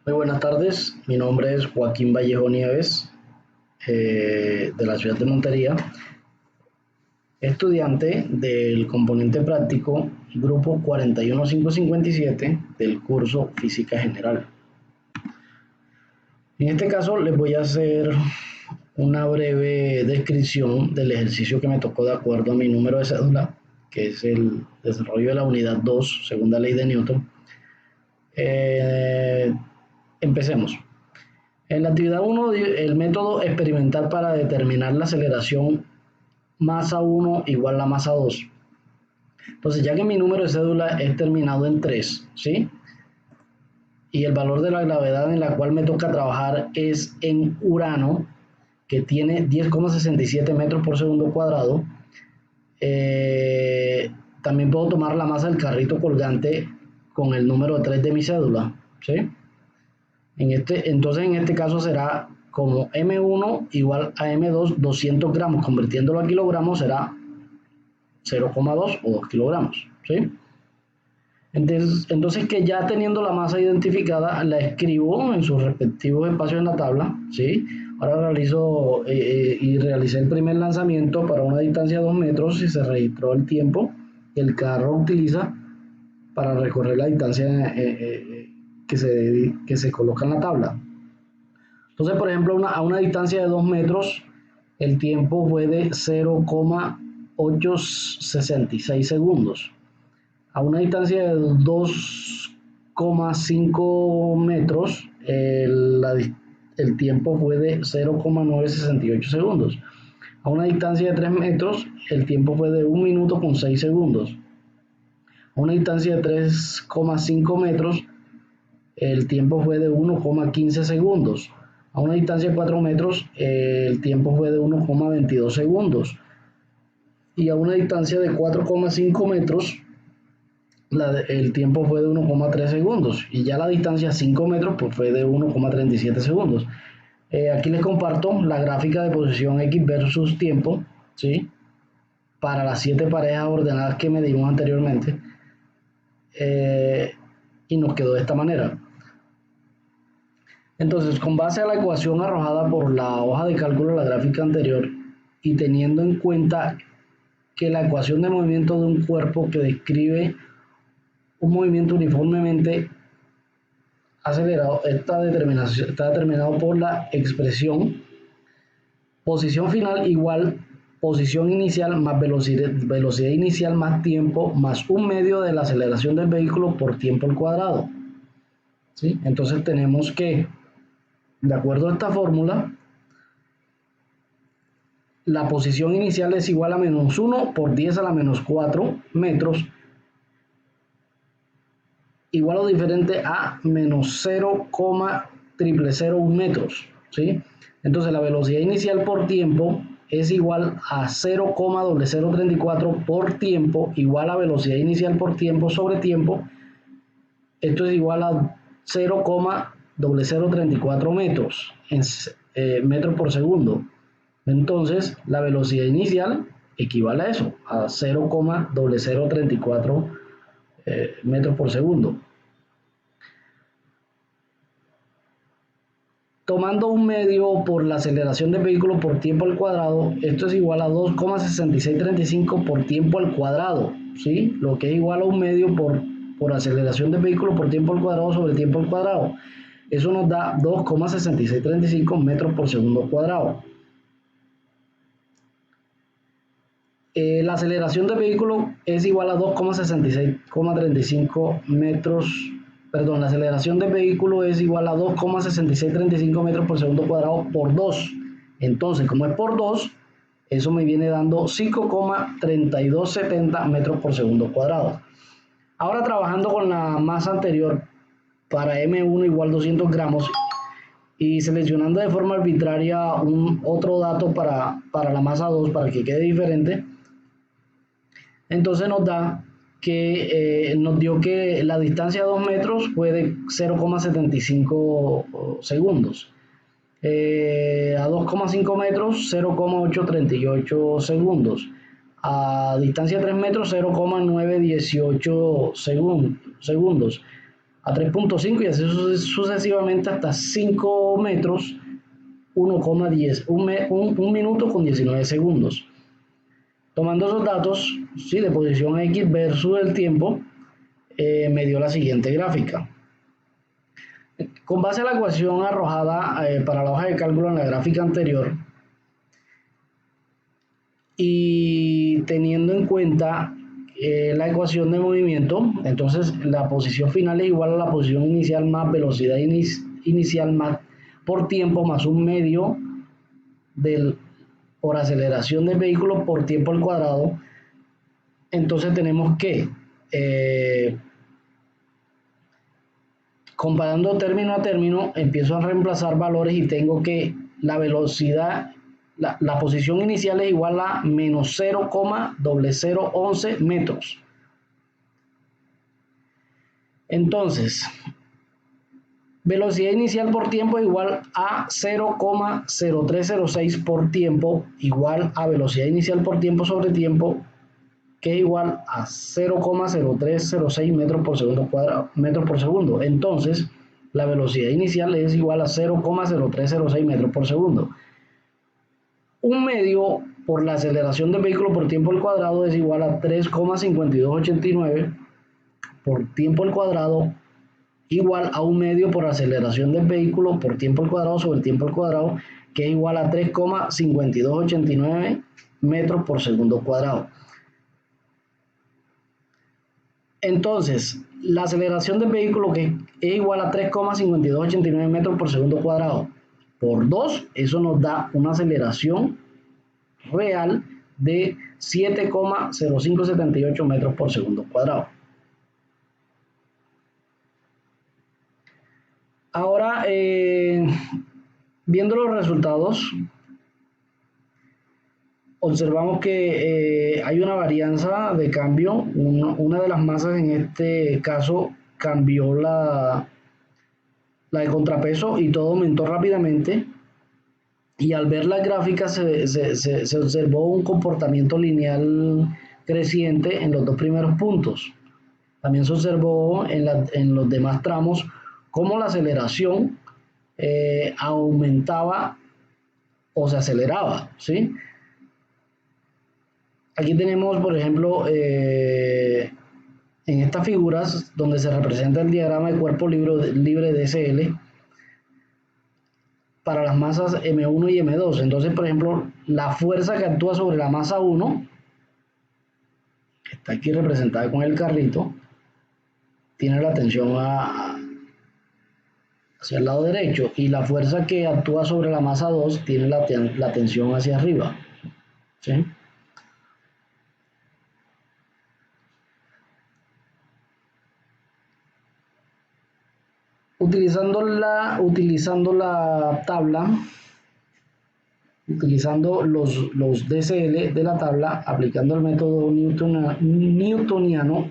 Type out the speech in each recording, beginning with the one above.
Muy buenas tardes, mi nombre es Joaquín Vallejo Nieves, de la ciudad de Montería, estudiante del componente práctico grupo 41557 del curso Física General. En este caso les voy a hacer una breve descripción del ejercicio que me tocó de acuerdo a mi número de cédula, que es el desarrollo de la unidad 2, segunda ley de Newton. Empecemos. En la actividad 1, el método experimental para determinar la aceleración masa 1 igual a masa 2. Entonces, ya que mi número de cédula es terminado en 3, ¿sí? Y el valor de la gravedad en la cual me toca trabajar es en Urano, que tiene 10,67 metros por segundo cuadrado. También puedo tomar la masa del carrito colgante con el número 3 de mi cédula, ¿sí? Entonces en este caso será como M1 igual a M2, 200 gramos, convirtiéndolo a kilogramos será 0,2 o 2 kilogramos, ¿sí? Entonces que ya teniendo la masa identificada, la escribo en sus respectivos espacios en la tabla, ¿sí? Ahora realicé el primer lanzamiento para una distancia de 2 metros y se registró el tiempo que el carro utiliza para recorrer la distancia que se coloca en la tabla. Entonces, por ejemplo, a una distancia de 2 metros, el tiempo fue de 0,866 segundos. A una distancia de 2,5 metros, el tiempo fue de 0,968 segundos. A una distancia de 3 metros, el tiempo fue de 1 minuto con 6 segundos. A una distancia de 3,5 metros, el tiempo fue de 1,15 segundos. A una distancia de 4 metros, el tiempo fue de 1,22 segundos. Y a una distancia de 4,5 metros, el tiempo fue de 1,3 segundos. Y ya la distancia a 5 metros pues fue de 1,37 segundos. Aquí les comparto la gráfica de posición X versus tiempo, ¿sí? Para las 7 parejas ordenadas que medimos anteriormente. Y nos quedó de esta manera. Entonces, con base a la ecuación arrojada por la hoja de cálculo de la gráfica anterior y teniendo en cuenta que la ecuación de movimiento de un cuerpo que describe un movimiento uniformemente acelerado está determinado por la expresión posición final igual posición inicial más velocidad inicial más tiempo más un medio de la aceleración del vehículo por tiempo al cuadrado, ¿sí? Entonces tenemos que, de acuerdo a esta fórmula, la posición inicial es igual a menos 1 por 10 a la menos 4 metros, igual o diferente a menos 0,001 metros, ¿sí? Entonces la velocidad inicial por tiempo es igual a 0,0034 por tiempo, igual a velocidad inicial por tiempo sobre tiempo. Esto es igual a 0,0034 metros, metros por segundo. Entonces, la velocidad inicial equivale a eso, a 0,0034 metros por segundo. Tomando un medio por la aceleración del vehículo por tiempo al cuadrado, esto es igual a 2,6635 por tiempo al cuadrado, ¿sí? Lo que es igual a un medio por aceleración del vehículo por tiempo al cuadrado sobre tiempo al cuadrado. Eso nos da 2,6635 metros por segundo cuadrado. La aceleración del vehículo es igual a 2,6635 metros, perdón, la aceleración del vehículo es igual a 2,6635 metros por segundo cuadrado por 2. Entonces, como es por 2, eso me viene dando 5,3270 metros por segundo cuadrado. Ahora trabajando con la masa anterior para M1 igual 200 gramos y seleccionando de forma arbitraria otro dato para la masa 2 para que quede diferente, entonces nos dio que la distancia de 2 metros fue de 0,75 segundos. A 2,5 metros 0,838 segundos. A distancia de 3 metros 0,918 segundos. a 3.5 y así sucesivamente hasta 5 metros, 1,10, un minuto con 19 segundos. Tomando esos datos, ¿sí?, de posición X versus el tiempo, me dio la siguiente gráfica. Con base a la ecuación arrojada para la hoja de cálculo en la gráfica anterior y teniendo en cuenta la ecuación de movimiento, entonces la posición final es igual a la posición inicial más velocidad inicial más por tiempo más un medio por aceleración del vehículo por tiempo al cuadrado. Entonces tenemos que comparando término a término, empiezo a reemplazar valores y tengo que la velocidad, la posición inicial es igual a menos 0,0011 metros. Entonces, velocidad inicial por tiempo igual a 0,0306 por tiempo, igual a velocidad inicial por tiempo sobre tiempo, que es igual a 0,0306 metros por segundo cuadrado, metros por segundo. Entonces, la velocidad inicial es igual a 0,0306 metros por segundo. Un medio por la aceleración del vehículo por tiempo al cuadrado es igual a 3,5289 por tiempo al cuadrado, igual a un medio por aceleración del vehículo por tiempo al cuadrado sobre el tiempo al cuadrado, que es igual a 3,5289 metros por segundo cuadrado. Entonces, la aceleración del vehículo, que es igual a 3,5289 metros por segundo cuadrado por 2, eso nos da una aceleración real de 7,0578 metros por segundo cuadrado. Ahora, viendo los resultados, observamos que hay una varianza de cambio. Una de las masas en este caso cambió la de contrapeso y todo aumentó rápidamente. Y al ver las gráficas se observó un comportamiento lineal creciente en los dos primeros puntos. También se observó en los demás tramos cómo la aceleración aumentaba o se aceleraba, ¿sí? Aquí tenemos, por ejemplo, en estas figuras donde se representa el diagrama de cuerpo libre de SL para las masas M1 y M2. Entonces, por ejemplo, la fuerza que actúa sobre la masa 1, que está aquí representada con el carrito, tiene la tensión hacia el lado derecho, y la fuerza que actúa sobre la masa 2 tiene la tensión hacia arriba, ¿sí? Utilizando la tabla, utilizando los DCL de la tabla, aplicando el método newtoniano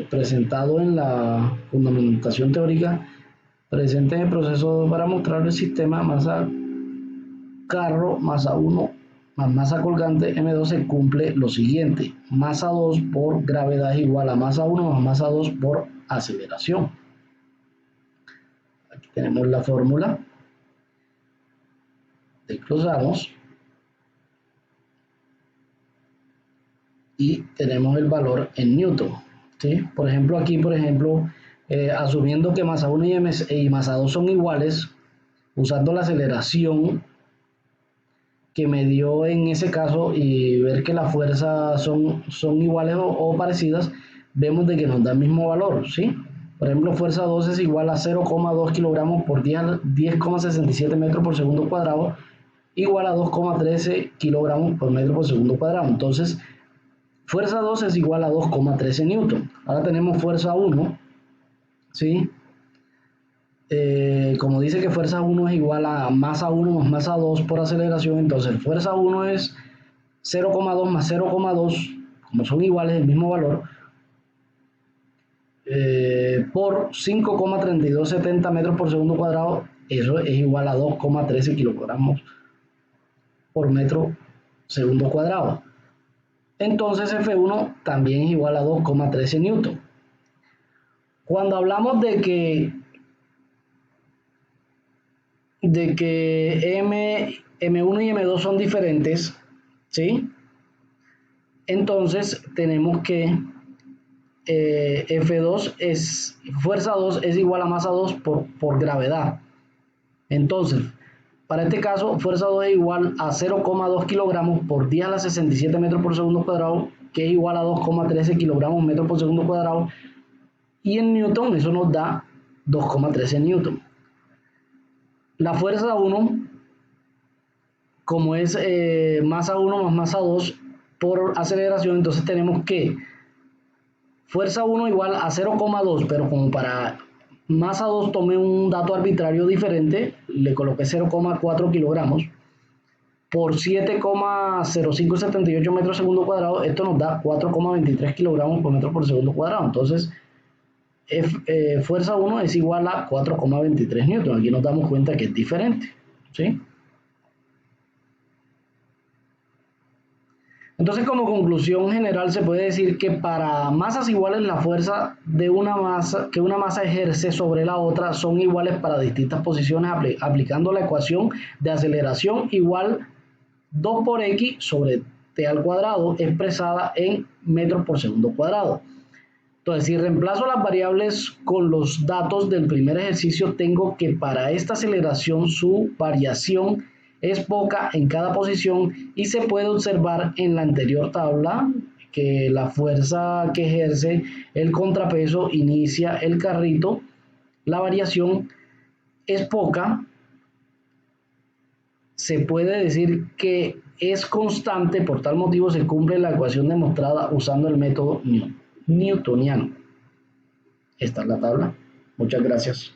presentado en la fundamentación teórica presente en el proceso para mostrar el sistema masa carro, masa 1 más masa colgante M2, se cumple lo siguiente: masa 2 por gravedad es igual a masa 1 más masa 2 por aceleración. Aquí tenemos la fórmula, desglosamos y tenemos el valor en newton, ¿sí? Por ejemplo, aquí, asumiendo que masa 1 y masa 2 son iguales, usando la aceleración que me dio en ese caso y ver que las fuerzas son iguales o parecidas, vemos de que nos da el mismo valor, ¿sí? Por ejemplo, fuerza 2 es igual a 0,2 kilogramos por 10,67 metros por segundo cuadrado, igual a 2,13 kilogramos por metro por segundo cuadrado. Entonces, fuerza 2 es igual a 2,13 newton. Ahora tenemos fuerza 1, ¿sí? Como dice que fuerza 1 es igual a masa 1 más masa 2 por aceleración, entonces fuerza 1 es 0,2 más 0,2, como son iguales, el mismo valor, por 5,3270 metros por segundo cuadrado, eso es igual a 2,13 kilogramos por metro segundo cuadrado. Entonces F1 también es igual a 2,13 newton. Cuando hablamos de que M1 y M2 son diferentes, ¿sí? Entonces tenemos que F2 es, fuerza 2 es igual a masa 2 por gravedad. Entonces, para este caso, fuerza 2 es igual a 0,2 kilogramos por 10 a la 67 metros por segundo cuadrado, que es igual a 2,13 kilogramos metros por segundo cuadrado. Y en newton eso nos da 2,13 newton. La fuerza 1, como es masa 1 más masa 2 por aceleración, entonces tenemos que fuerza 1 igual a 0,2, pero como para masa 2 tomé un dato arbitrario diferente, le coloqué 0,4 kilogramos por 7,0578 metros por segundo cuadrado, esto nos da 4,23 kilogramos por metro por segundo cuadrado. Entonces, fuerza 1 es igual a 4,23 newton. Aquí nos damos cuenta que es diferente, ¿sí? Entonces, como conclusión general, se puede decir que para masas iguales, la fuerza de una masa que una masa ejerce sobre la otra son iguales para distintas posiciones, aplicando la ecuación de aceleración igual 2 por x sobre t al cuadrado, expresada en metros por segundo cuadrado. Entonces, si reemplazo las variables con los datos del primer ejercicio, tengo que para esta aceleración su variación es poca en cada posición y se puede observar en la anterior tabla que la fuerza que ejerce el contrapeso inicia el carrito, la variación es poca, se puede decir que es constante, por tal motivo se cumple la ecuación demostrada usando el método newtoniano. Esta es la tabla. Muchas gracias.